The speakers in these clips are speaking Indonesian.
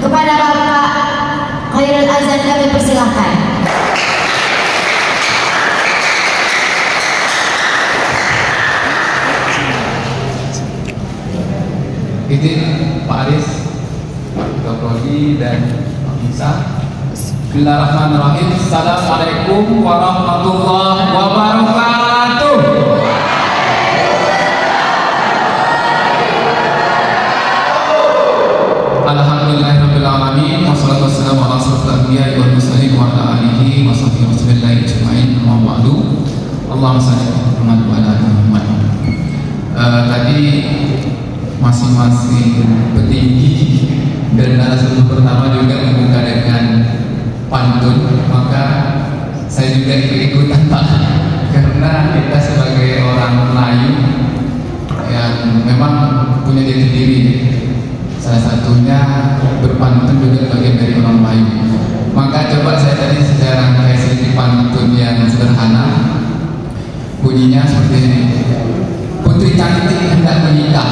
Kepada Bapak Khairul Azan kami persilahkan. Izin Pak Aris, Pak Prodi dan Pak Musa. Bismillahirrahmanirrahim. Assalamualaikum warahmatullahi wabarakatuh. Alhamdulillahirabbil alamin wassalatu wassalamu ala asyrofil anbiya'i wal mursalin wa ala alihi wa sahbihi wasallam ajma'in. Amma ba'du. Allahumma shalli ala Muhammad wa ala ali Muhammad. Tadi masing-masing petinggi dan narasumber pertama juga membuka dengan pantun, maka saya juga ikut-ikutan Pak, karena kita sebagai orang Melayu yang memang punya diri sendiri, salah satunya berpantun juga bagian dari orang Melayu. Maka coba saya tadi secara rangkai sedikit pantun yang sederhana, bunyinya seperti ini. Putri cantik hendak menikah.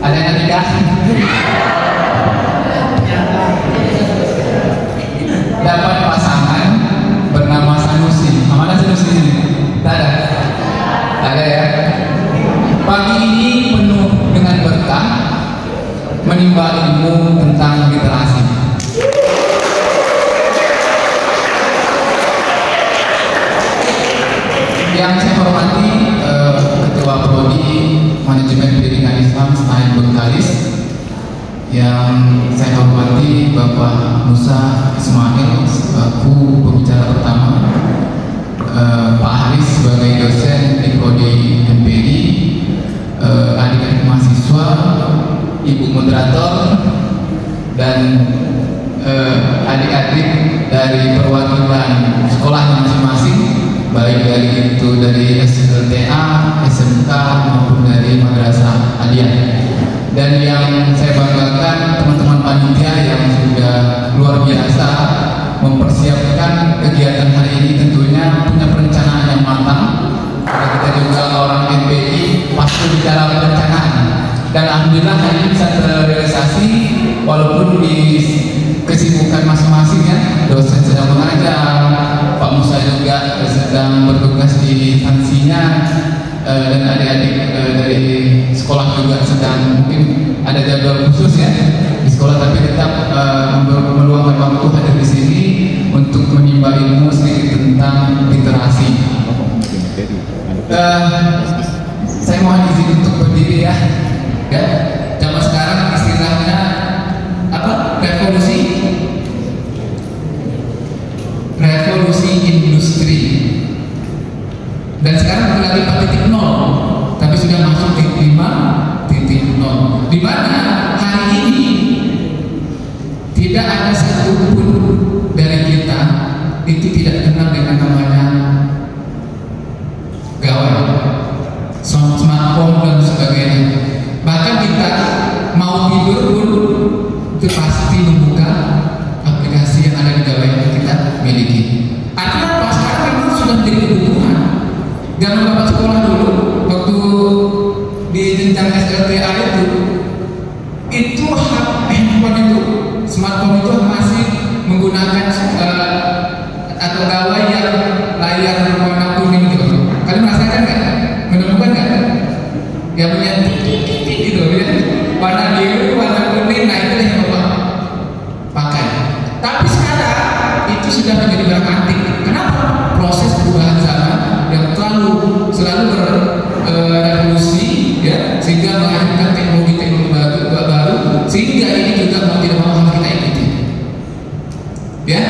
Ada yang nikah? Dapat pasangan bernama Sanusi. Mana Sanusi ini? Tak ada. Tak ada ya. Pagi ini penuh dengan berkah, menimba ilmu tentang literasi. Yang saya hormati Ketua Prodi Manajemen Pendidikan Islam Senayan Bengkalis, yang saya hormati Bapak Musa Ismail selaku pembicara pertama, Pak Haris sebagai dosen di Prodi MPI, adik-adik mahasiswa, Ibu moderator, dan adik-adik dari perwakilan sekolah masing-masing, baik dari itu dari SLTA, SMK maupun dari Madrasah Aliyah. Dan yang saya banggakan teman-teman panitia yang sudah luar biasa mempersiapkan kegiatan hari ini, tentunya punya perencanaan yang matang. Karena kita juga orang MPI pasti bicara perencanaan. Dan alhamdulillah hari ini bisa terrealisasi walaupun di kesibukan masing-masing ya, dosen sedang mengajar, Pak Musa juga sedang bertugas di instansinya, dan adik-adik dari sekolah juga sedang mungkin ada jadwal khusus ya di sekolah, tapi tetap meluangkan waktu hadir di sini untuk menimba ilmu sedikit tentang literasi. Saya mohon izin untuk berdiri ya. Zaman sekarang istilahnya apa? Revolusi industri. Dan sekarang kita lagi 4.0, tapi sudah masuk di 5.0, di mana hari ini tidak ada satupun dari kita itu tidak kenal dengan namanya gawai, smartphone dan sebagainya. Bahkan kita mau tidur pun itu pasti membuka aplikasi yang ada di gawai yang kita miliki. Artinya apa? Sekarang memang sudah menjadi kebutuhan. Zaman bapak sekolah dulu, waktu di jenjang SLTA itu handphone itu, smartphone itu masih menggunakan atau gawai yang layar warna kuning gitu. Kalian merasakan nggak? Menemukan nggak? Yang punya titik gitu ya, warna biru, warna kuning, nah itu yang bapak pakai. Tapi sekarang itu sudah menjadi barang antik. Kenapa? Proses perubahan zaman yang selalu berevolusi ya, sehingga menghadirkan teknologi baru, sehingga ini juga mau tidak mau harus kita ikuti ya.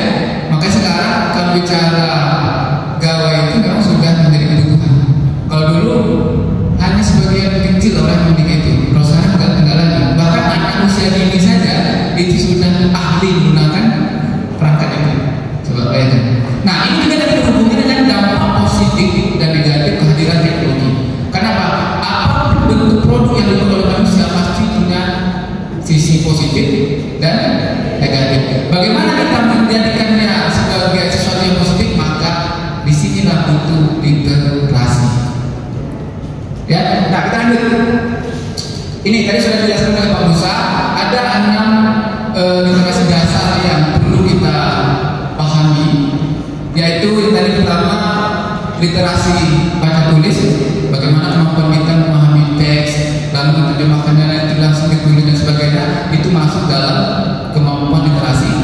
Makanya sekarang kalau bicara gawai itu memang sudah menjadi kebutuhan. Kalau dulu hanya sebagian kecil orang yang memiliki itu, kalau sekarang enggak lagi. Bahkan anak usia dini saja itu sudah ahli menggunakan perangkat itu. Coba bayangkan. Nah, ini juga ada hubungannya dengan dampak positif dan negatif kehadiran teknologi. Kenapa? Apa bentuk produk yang dibuat oleh manusia pasti punya sisi positif dan negatif. Bagaimana kita menjadikannya sebagai sesuatu yang positif? Maka disinilah butuh integrasi. Ya, nah kita lanjut. Ini tadi sudah dijelaskan oleh Pak Musa, ada 6 literasi dasar yang perlu kita pahami, yaitu yang tadi pertama literasi baca tulis, bagaimana kemampuan kita memahami teks, lalu menerjemahkannya nanti langsung ditulis dan sebagainya, itu masuk dalam kemampuan literasi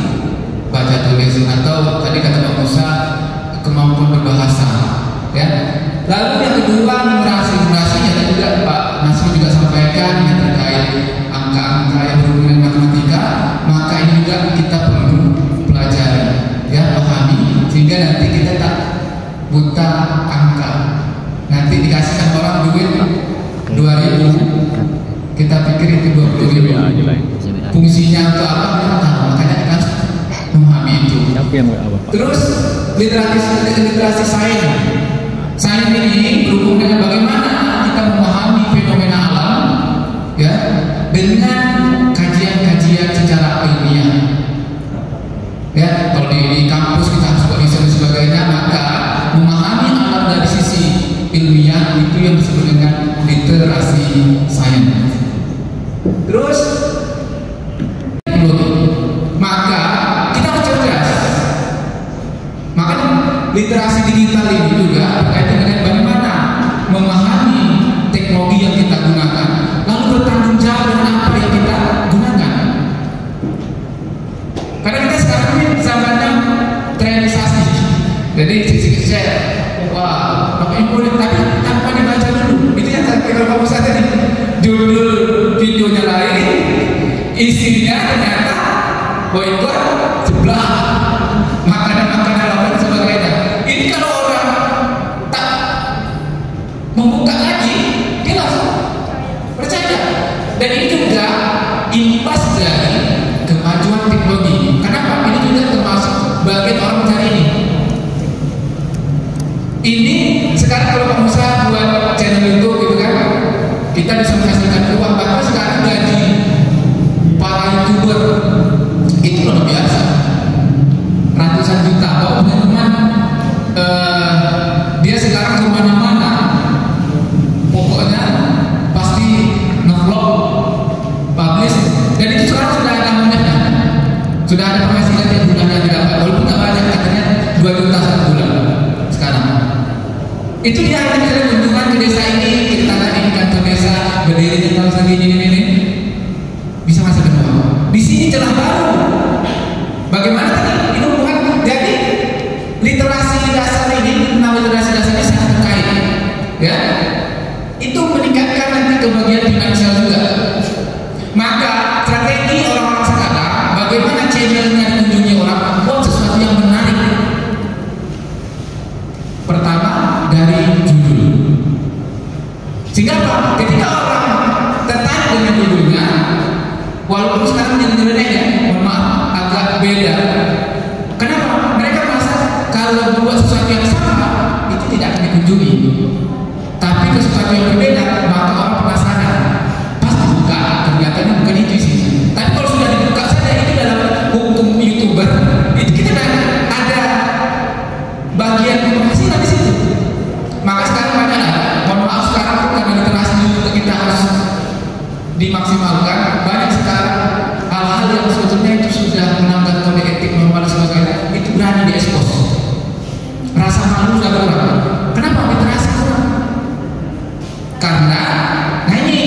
baca tulis, atau tadi kata Pak Musa kemampuan berbahasa, ya. Lalu yang kedua numerasi yang juga Pak Nasri juga sampaikan yang terkait angka-angka yang berhubungan dengan matematika, maka ini juga kita perlu pelajari, ya, pahami, sehingga nanti kita tak buta angka. Nanti dikasihkan orang duit 2.000, kita pikir itu 20.000. Fungsinya untuk apa? Kita tahu, makanya kita harus memahami itu. Terus literasi sains. Sains ini berhubungan dengan bagaimana kita memahami fenomena alam, ya, dengan kajian-kajian secara ilmiah. Ya, kalau di kampus kita harus riset dan sebagainya, maka memahami alam dari sisi ilmiah itu yang disebut dengan literasi sains. Terus, maka kita harus cerdas. Maka literasi digital ini juga berkaitan dengan bagaimana memahami teknologi yang kita gunakan, lalu bertanggung jawab dengan apa yang kita gunakan. Karena kita sekarang ini zamannya trenisasi, jadi share, wah, makanya boleh, tapi tanpa dibaca dulu. Itu yang kalau kamu saat tadi judul videonya lain, isinya ternyata boykot sebelah makanan-makanan lawan sebagainya. Ini kalau orang tak membuka lagi, dia langsung percaya. Dan ini juga imbas dari kemajuan teknologi. Kenapa? Ini juga termasuk bagian orang mencari ini. Ini sekarang kalau Pak Musa buat channel YouTube gitu kan, kita bisa menghasilkan uang. Bahkan sekarang gaji para YouTuber itu luar biasa, ratusan juta. Kalau punya teman dia sekarang kemana-mana, pokoknya pasti nge-vlog, publish, dan itu sekarang sudah ada amanahnya, sudah ada penghasilan yang bulannya didapat, walaupun nggak banyak, katanya 2 juta satu bulan sekarang. Itu dia akan mencari kunjungan ke desa ini, kita tadi kantor desa berdiri di tahun segini ini bisa masuk ke bawah. Di sini celah baru. Bagaimana tadi? Ini bukan, jadi literasi dasar ini, nama literasi dasar ini sangat terkait, ya. Itu meningkatkan nanti kebagian finansial juga. Maka strategi orang-orang sekarang, bagaimana channelnya dikunjungi orang, buat sesuatu yang menarik. Pertama dari judul, sehingga apa? Ketika orang tertarik dengan judulnya, walaupun sekarang judulnya mohon maaf agak beda. Kenapa? Mereka merasa kalau buat sesuatu yang sama itu tidak akan dikunjungi. Tapi ke sesuatu yang berbeda, maka orang penasaran. Pas dibuka, ternyata bukan itu sih. Tapi kalau sudah dibuka saja, itu dalam hukum YouTuber, itu kita ada bagian penghasilan di situ. Maka sekarang banyak, mohon maaf sekarang karena literasi juga kita harus dimaksimalkan. Banyak sekarang hal-hal yang sebetulnya itu sudah melanggar kode etik, normal dan sebagainya, itu berani diekspos. Rasa malu sudah kurang. Kenapa literasi kurang? Karena, nah ini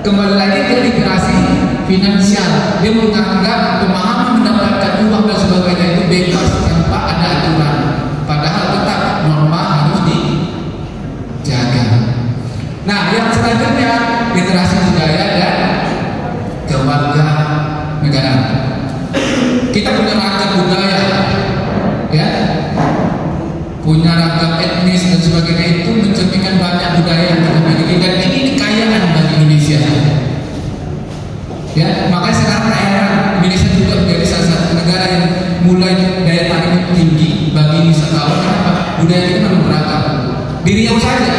kembali lagi ke literasi finansial. Dia menganggap pemahaman mendapatkan uang dan sebagainya itu bebas tanpa ada aturan. Padahal tetap norma harus dijaga. Nah, yang selanjutnya literasi budaya dan keluarga negara. Kita punya ragam budaya, ya, punya ragam etnis dan sebagainya, itu mencerminkan banyak budaya yang kita miliki, dan ini kekayaan bagi Indonesia. Ya, makanya sekarang Indonesia juga menjadi salah satu negara yang mulai daya tarik tinggi bagi wisatawan. Kenapa? Budaya kita memang beragam. Di Riau saja,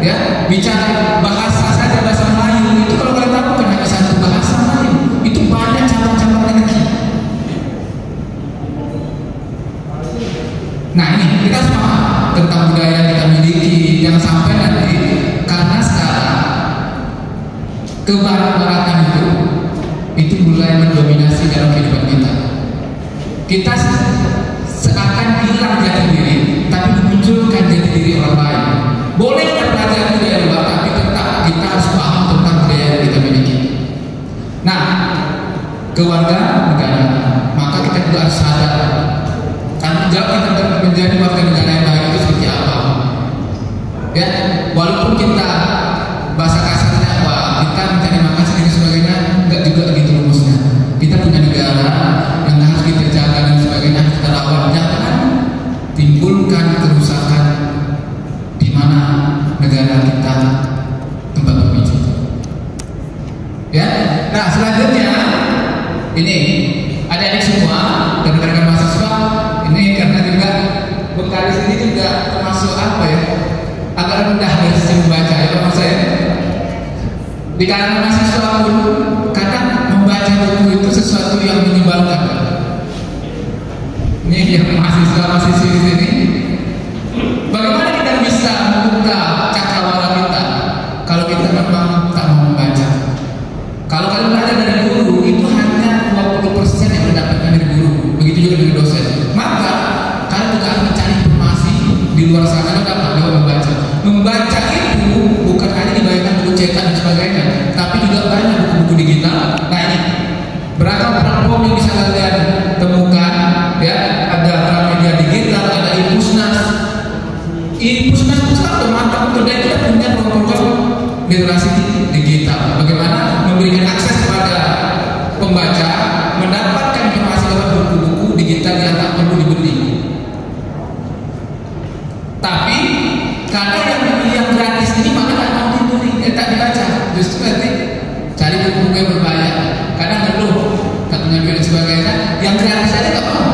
ya, bicara bahasa saja, bahasa Melayu itu kalau kalian tahu bukan hanya satu bahasa Melayu, itu banyak cabang-cabangnya lagi. Nah ini kita harus paham tentang budaya yang kita miliki, jangan sampai nanti karena sekarang kebarat-baratan itu mulai mendominasi dalam kehidupan kita. Kita seakan hilang jati diri, tapi memunculkan jati diri orang lain. Boleh kita belajar budaya luar, tapi tetap kita harus paham tentang budaya yang kita miliki. Nah, keluarga negara, maka kita juga harus sadar tanggung jawab kita menjadi warga negara yang baik itu seperti apa. Ya, walaupun kita bahasa kasarnya kita mencari makan dan sebagainya, enggak juga begitu rumusnya. Kita punya negara yang harus kita jaga dan sebagainya, kita rawat. Jangan timbulkan kerusakan di mana negara kita tempat berpijak. Ya, nah selanjutnya ini adik-adik semua dan rekan-rekan mahasiswa, ini karena juga Bengkalis ini juga termasuk apa ya, agak rendah dari sisi membaca ya Pak saya. Di kalangan mahasiswa pun kadang membaca buku itu sesuatu yang menyebalkan. Ini yang mahasiswa-mahasiswi di sini. Bagaimana kita bisa membuka cakrawala kita kalau kita memang tak mau membaca? Kalau kalian belajar dari guru itu hanya 20% yang mendapatkan dari guru, begitu juga dari dosen. Maka kalian juga akan mencari informasi di luar sana dapat lewat membaca. Membaca itu bukan hanya dibayangkan buku cetak dan sebagainya, tapi juga banyak buku-buku digital. Nah ini beragam platform yang bisa kalian temukan. Ya, ada Gramedia Digital, ada Impusnas. Impusnas itu kan mantap betul, dan kita punya program literasi digital. Bagaimana memberikan akses kepada pembaca mendapatkan informasi lewat buku-buku digital yang tak perlu dibeli. Tapi kadang yang gratis ini malah tak mau dibeli, tak dibaca. Justru nanti cari buku-buku yang berbayar. Kadang ngeluh, katanya dan sebagainya. Yang gratis aja tak mau.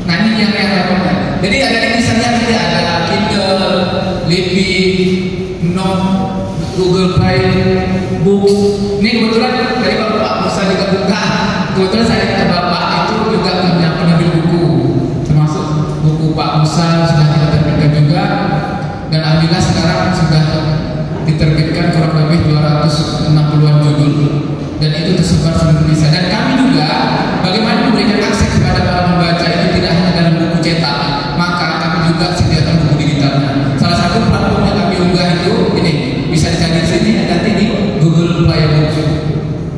Nah ini yang repotnya. Jadi ada misalnya kita ada Kindle, Libby, Google Play, Books. Ini kebetulan dari Bapak Musa juga buka. Kebetulan saya kata Bapak itu juga punya penerbit buku, termasuk buku Pak Musa sudah kita terbitkan juga. Dan alhamdulillah sekarang sudah diterbitkan kurang lebih 260-an judul. Dan itu tersebar seluruh Indonesia. Dan kami juga bagaimana memberikan akses kepada para pembaca itu tidak hanya dalam buku cetak, maka kami juga sediakan buku digitalnya. Salah satu platform yang kami unggah itu ini bisa dicari di sini, nanti di Google Play Books.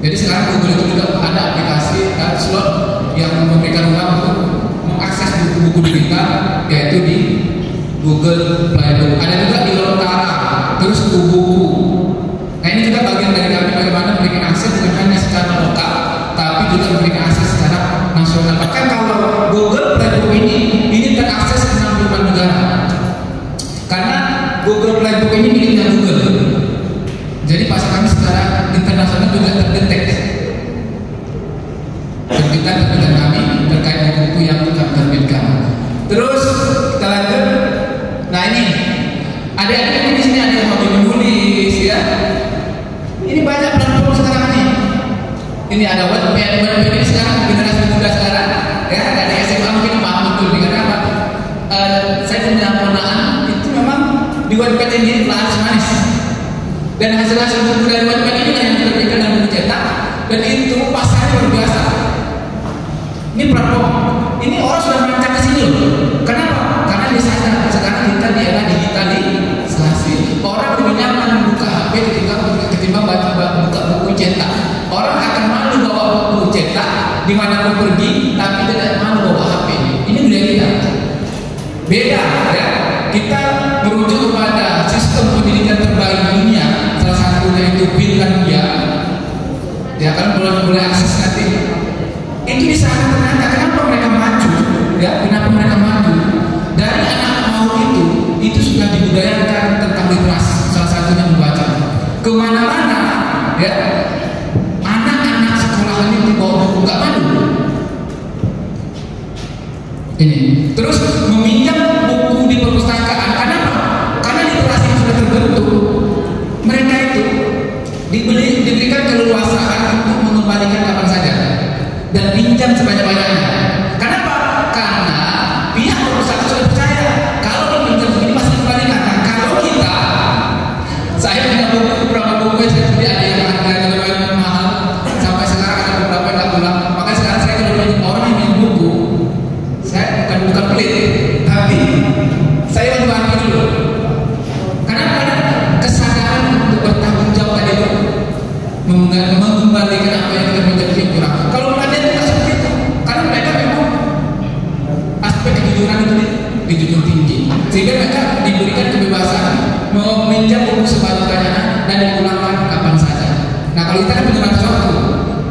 Jadi sekarang Google itu juga ada aplikasi slot yang memberikan ruang untuk mengakses buku-buku digital, yaitu di Google Play Books. Ada juga di Lontara, terus buku. Nah ini juga bagian dari kami bagaimana memberikan akses bukan hanya secara lokal, tapi juga memberikan akses secara nasional. Bahkan kalau Google Play Book ini terakses ke 65 negara. Karena Google Play Book ini miliknya Google. Jadi pasar kami secara internasional juga terdeteksi. Terbitan kami terkait buku-buku yang kami terbitkan. Terus kita lanjut. Nah ini adik-adik di sini ada yang hobi menulis ya. Ini banyak platform sekarang nih. Ini ada Wattpad ini sekarang generasi muda sekarang ya, dari SMA mungkin paham betul nih, karena apa? Saya punya ponakan itu memang di Wattpad ini manis. Dan hasil-hasil buku dari Wattpad ini yang terbitkan dalam buku cetak, dan itu pasarnya luar biasa. Ini platform, ini orang sudah merancang ke sini loh. Kenapa? Karena di sana sekarang kita di era digitalisasi. Orang lebih nyaman membuka HP ketimbang buka buku cetak. Orang akan malu bawa buku cetak dimanapun pergi, tapi tidak malu bawa HP. Ini budaya kita. Beda ya. Kita merujuk kepada sistem pendidikan terbaik di dunia. Salah satunya itu Finlandia. Ya kan boleh akses nanti. Itu di sana ternyata kenapa mereka maju? Ya, kenapa mereka maju? Dari anak mau itu sudah dibudayakan tentang literasi. Salah satunya membaca. Kemana-mana, ya, anak-anak sekolah ini dibawa buku nggak malu. Ini terus meminjam buku di perpustakaan. Kenapa? Karena literasi yang sudah terbentuk. Mereka itu diberikan keleluasaan untuk mengembalikan kapan saja dan pinjam sebanyak-banyaknya. Kenapa? Karena pihak perpustakaan sudah percaya kalau pinjam ini pasti kembalikan. Nah, kalau kita, saya punya buku beberapa buku yang saya ada yang harga mengembalikan apa yang kita menjadi kurang. Kalau Belanda itu tidak seperti itu, karena mereka memang aspek kejujuran itu dijunjung tinggi, sehingga mereka diberikan kebebasan meminjam buku sebanyak-banyaknya dan dipulangkan kapan saja. Nah kalau kita kan punya batas waktu,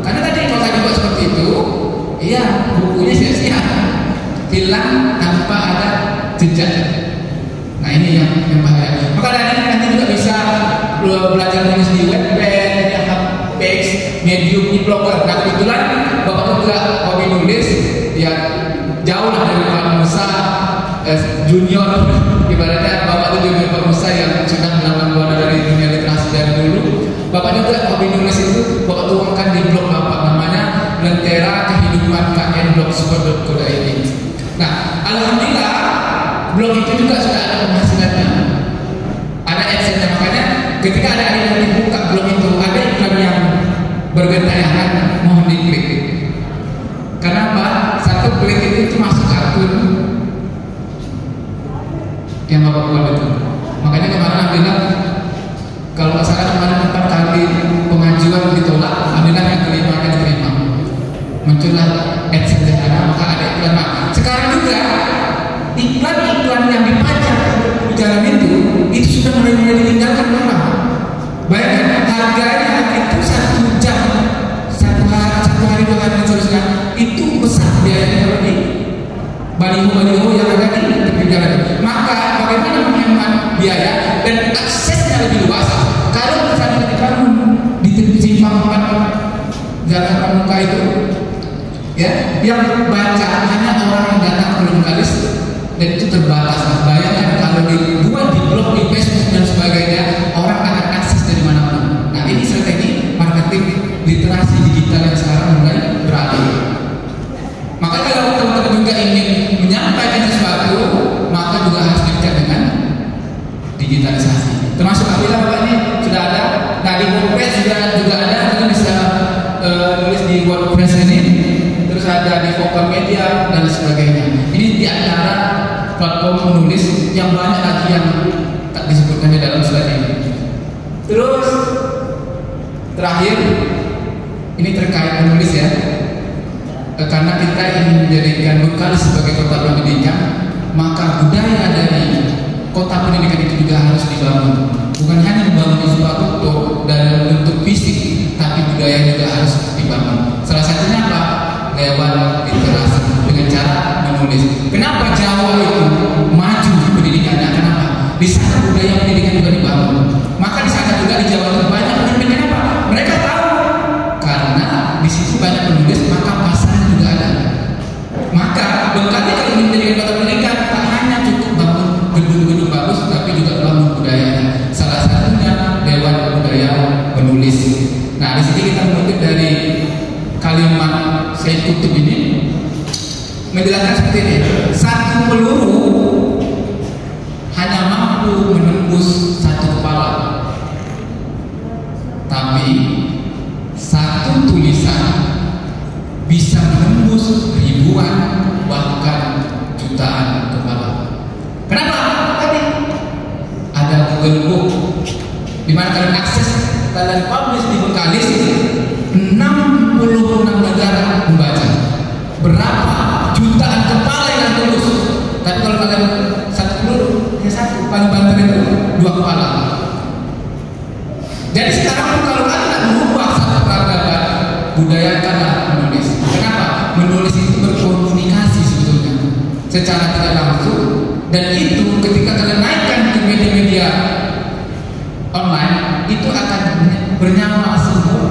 karena tadi kalau saya buat seperti itu, iya bukunya sia-sia, hilang tanpa ada jejak. Nah ini yang bahaya. Maka nanti juga bisa belajar menulis di Wattpad, Page, Medium, e-blogger. Nah kebetulan bapak juga hobi nulis, ya jauh lah dari Pak Musa junior. Ibaratnya bapak itu junior Pak Musa yang sudah melakukan buana dari dunia literasi dari dulu. Bapak juga hobi nulis itu, bapak tuangkan di blog bapak namanya Lentera Kehidupan KN blogspot.co.id. Nah alhamdulillah blog itu juga sudah ada penghasilannya, ada adsense-nya. Makanya ketika ada yang dibuka blog itu, ada iklan yang bergentayangan, mohon diklik. Kenapa? Satu klik itu masuk akun yang bapak buat itu. Makanya kemarin alhamdulillah, kalau masalah kemarin 4 kali pengajuan ditolak, alhamdulillah yang kelima akan diterima. Muncullah adsense yang ada, maka ada iklan. Nah, sekarang juga iklan-iklan yang dipajang di jalan itu sudah mulai ditinggalkan orang. Bayangkan harganya itu 1 jam, satu hari 2 hari seterusnya, itu besar biayanya kalau di baliho-baliho yang ada di tepi jalan. Maka bagaimana menghemat biaya dan aksesnya lebih luas? Kalau misalnya dibangun di simpang 4 jalan Pramuka itu, ya, yang baca hanya orang yang datang ke lokalis, dan itu terbatas. Bayangkan kalau dibuat di blog, di Facebook dan sebagainya, orang akan akses dari mana-mana. Nah ini strategi marketing literasi digital yang sekarang mulai beralih. Maka kalau teman-teman juga ingin menyampaikan sesuatu, maka juga harus dekat dengan digitalisasi. Termasuk apabila Bapak ini sudah ada. Nah di WordPress juga ada, kita bisa nulis di WordPress ini. Terus ada di Vocal Media dan sebagainya. Ini di antara platform menulis yang banyak lagi yang tak disebutkan di dalam slide ini. Terus terakhir, ini terkait menulis ya. Karena kita ingin menjadikan Bekal sebagai kota pendidikan, maka budaya dari kota pendidikan itu juga harus dibangun. Bukan hanya membangun infrastruktur dalam bentuk fisik, tapi budaya juga harus dibangun. Salah satunya apa? Lewat literasi dengan cara menulis. Kenapa Jawa itu maju pendidikannya? Kenapa? Di sana budaya pendidikan juga dibangun. Maka di sana juga di Jawa itu banyak pemimpin. Kenapa? Mereka tahu karena di situ banyak penulis, maka pasarnya juga ada. Maka Bekal kalau menjadi kota pendidikan, tak hanya cukup bangun gedung-gedung bagus, tapi juga bangun budayanya. Salah satunya lewat budaya menulis. Nah di sini kita mengutip dari kalimat Said Qutb ini menjelaskan seperti ini. Satu peluru hanya mampu menembus satu kepala, tapi satu tulisan bisa menembus ribuan bahkan jutaan kepala. Kenapa? Tadi ada Google Book di mana kalian akses dan publish di Bekalis, 66 negara membaca. Berapa jutaan kepala yang tulus. Tapi kalau kalian satu peluru, ya satu, paling banter itu 2 kepala. Jadi sekarang kalau kalian mengubah satu peradaban, budayakanlah menulis. Kenapa? Menulis itu berkomunikasi sebetulnya secara tidak langsung, dan itu ketika kalian naikkan ke media-media online, itu akan bernyawa seumur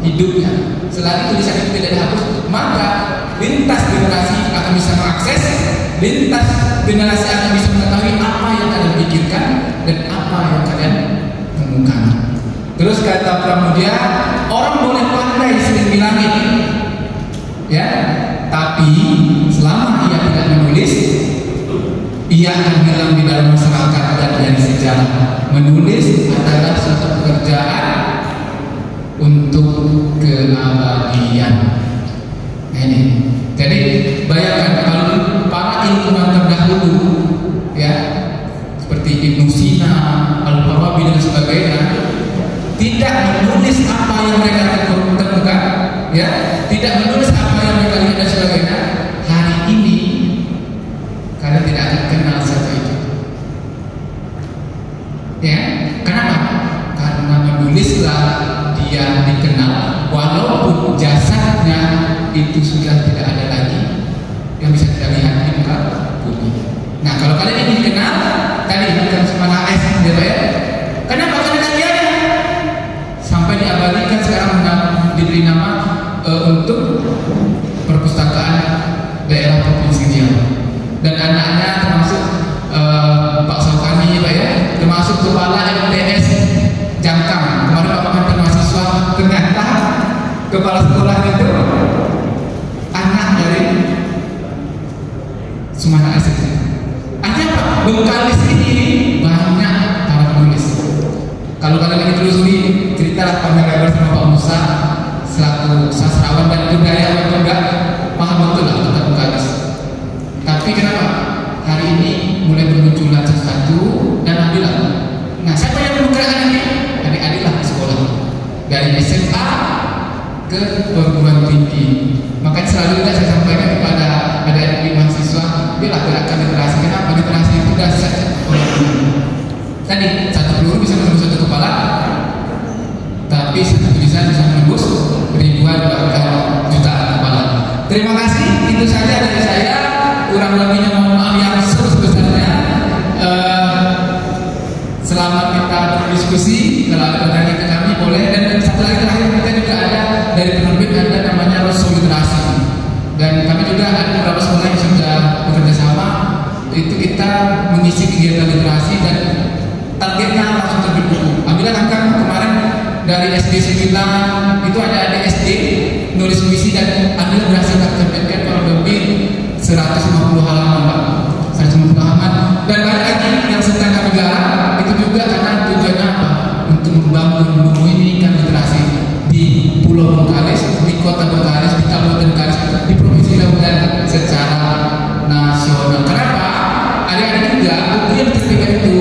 hidupnya. Selagi tulisan itu tidak dihapus, maka lintas generasi akan bisa mengakses, lintas generasi akan bisa mengetahui apa yang kalian pikirkan dan apa yang kalian temukan. Terus kata Pramudia, orang boleh pandai setinggi langit, ya, tapi selama ia tidak menulis, ia akan hilang di dalam masyarakat dan dari sejarah. Menulis adalah suatu pekerjaan untuk keabadian. Ini. Jadi bayangkan kalau para ilmuwan terdahulu, ya, seperti Ibnu Sina, Al-Farabi dan sebagainya, tidak menulis apa yang mereka itu sudah tidak ada lagi yang bisa kita lihat di muka bumi. Nah, kalau kalian ingin kenal tadi bukan semana es, ya Pak ya. Kenapa? Karena dia sampai diabadikan sekarang diberi nama untuk perpustakaan daerah provinsi Riau. Dan anaknya termasuk Pak Saukani, Pak ya, termasuk kepala MTS Jangkang. Kemarin Pak Mantan mahasiswa, ternyata kepala sekolah itu anak dari Sumana Asih. Artinya apa? Bengkalis ini banyak para penulis. Kalau kalian lagi telusuri cerita panjang lebar sama Pak Musa selaku sastrawan dan budayawan juga paham betul lah tentang Bengkalis. Tapi kenapa hari ini mulai bermunculan sesuatu dan alhamdulillah. Nah, siapa yang menggerakkan ini? Adik-adik lah di sekolah, dari SMA ke perguruan tinggi. Makanya selalu kita saya sampaikan kepada adik-adik mahasiswa, biarlah gerakan literasi. Kenapa? Literasi itu dasar orang. Tadi satu peluru bisa menembus satu kepala, tapi satu tulisan bisa menembus ribuan bahkan jutaan kepala. Terima kasih, itu saja dari saya. Kurang lebihnya mohon maaf yang sebesar-besarnya. Selamat kita berdiskusi. Kalau ada pertanyaan ke kami boleh. Dan satu lagi terakhir, kita juga ada dari penerbit ada namanya Rosso Literasi. Dan kami juga ada beberapa sekolah yang sudah bekerja sama. Itu kita mengisi kegiatan literasi dan targetnya langsung terbit buku. Alhamdulillah kan kemarin dari SD 9 itu ada SD nulis puisi dan alhamdulillah berhasil terbitkan kalau lebih 150 halaman Pak, 150 halaman. Dan banyak lagi yang sedang kami garap itu juga karena tujuannya apa? Untuk membangun menginginkan literasi di Pulau Bengkalis, di Kota Bengkalis, di Kabupaten Bengkalis, di Provinsi Riau dan secara nasional. Kenapa? Adik-adik juga buku yang diterbitkan itu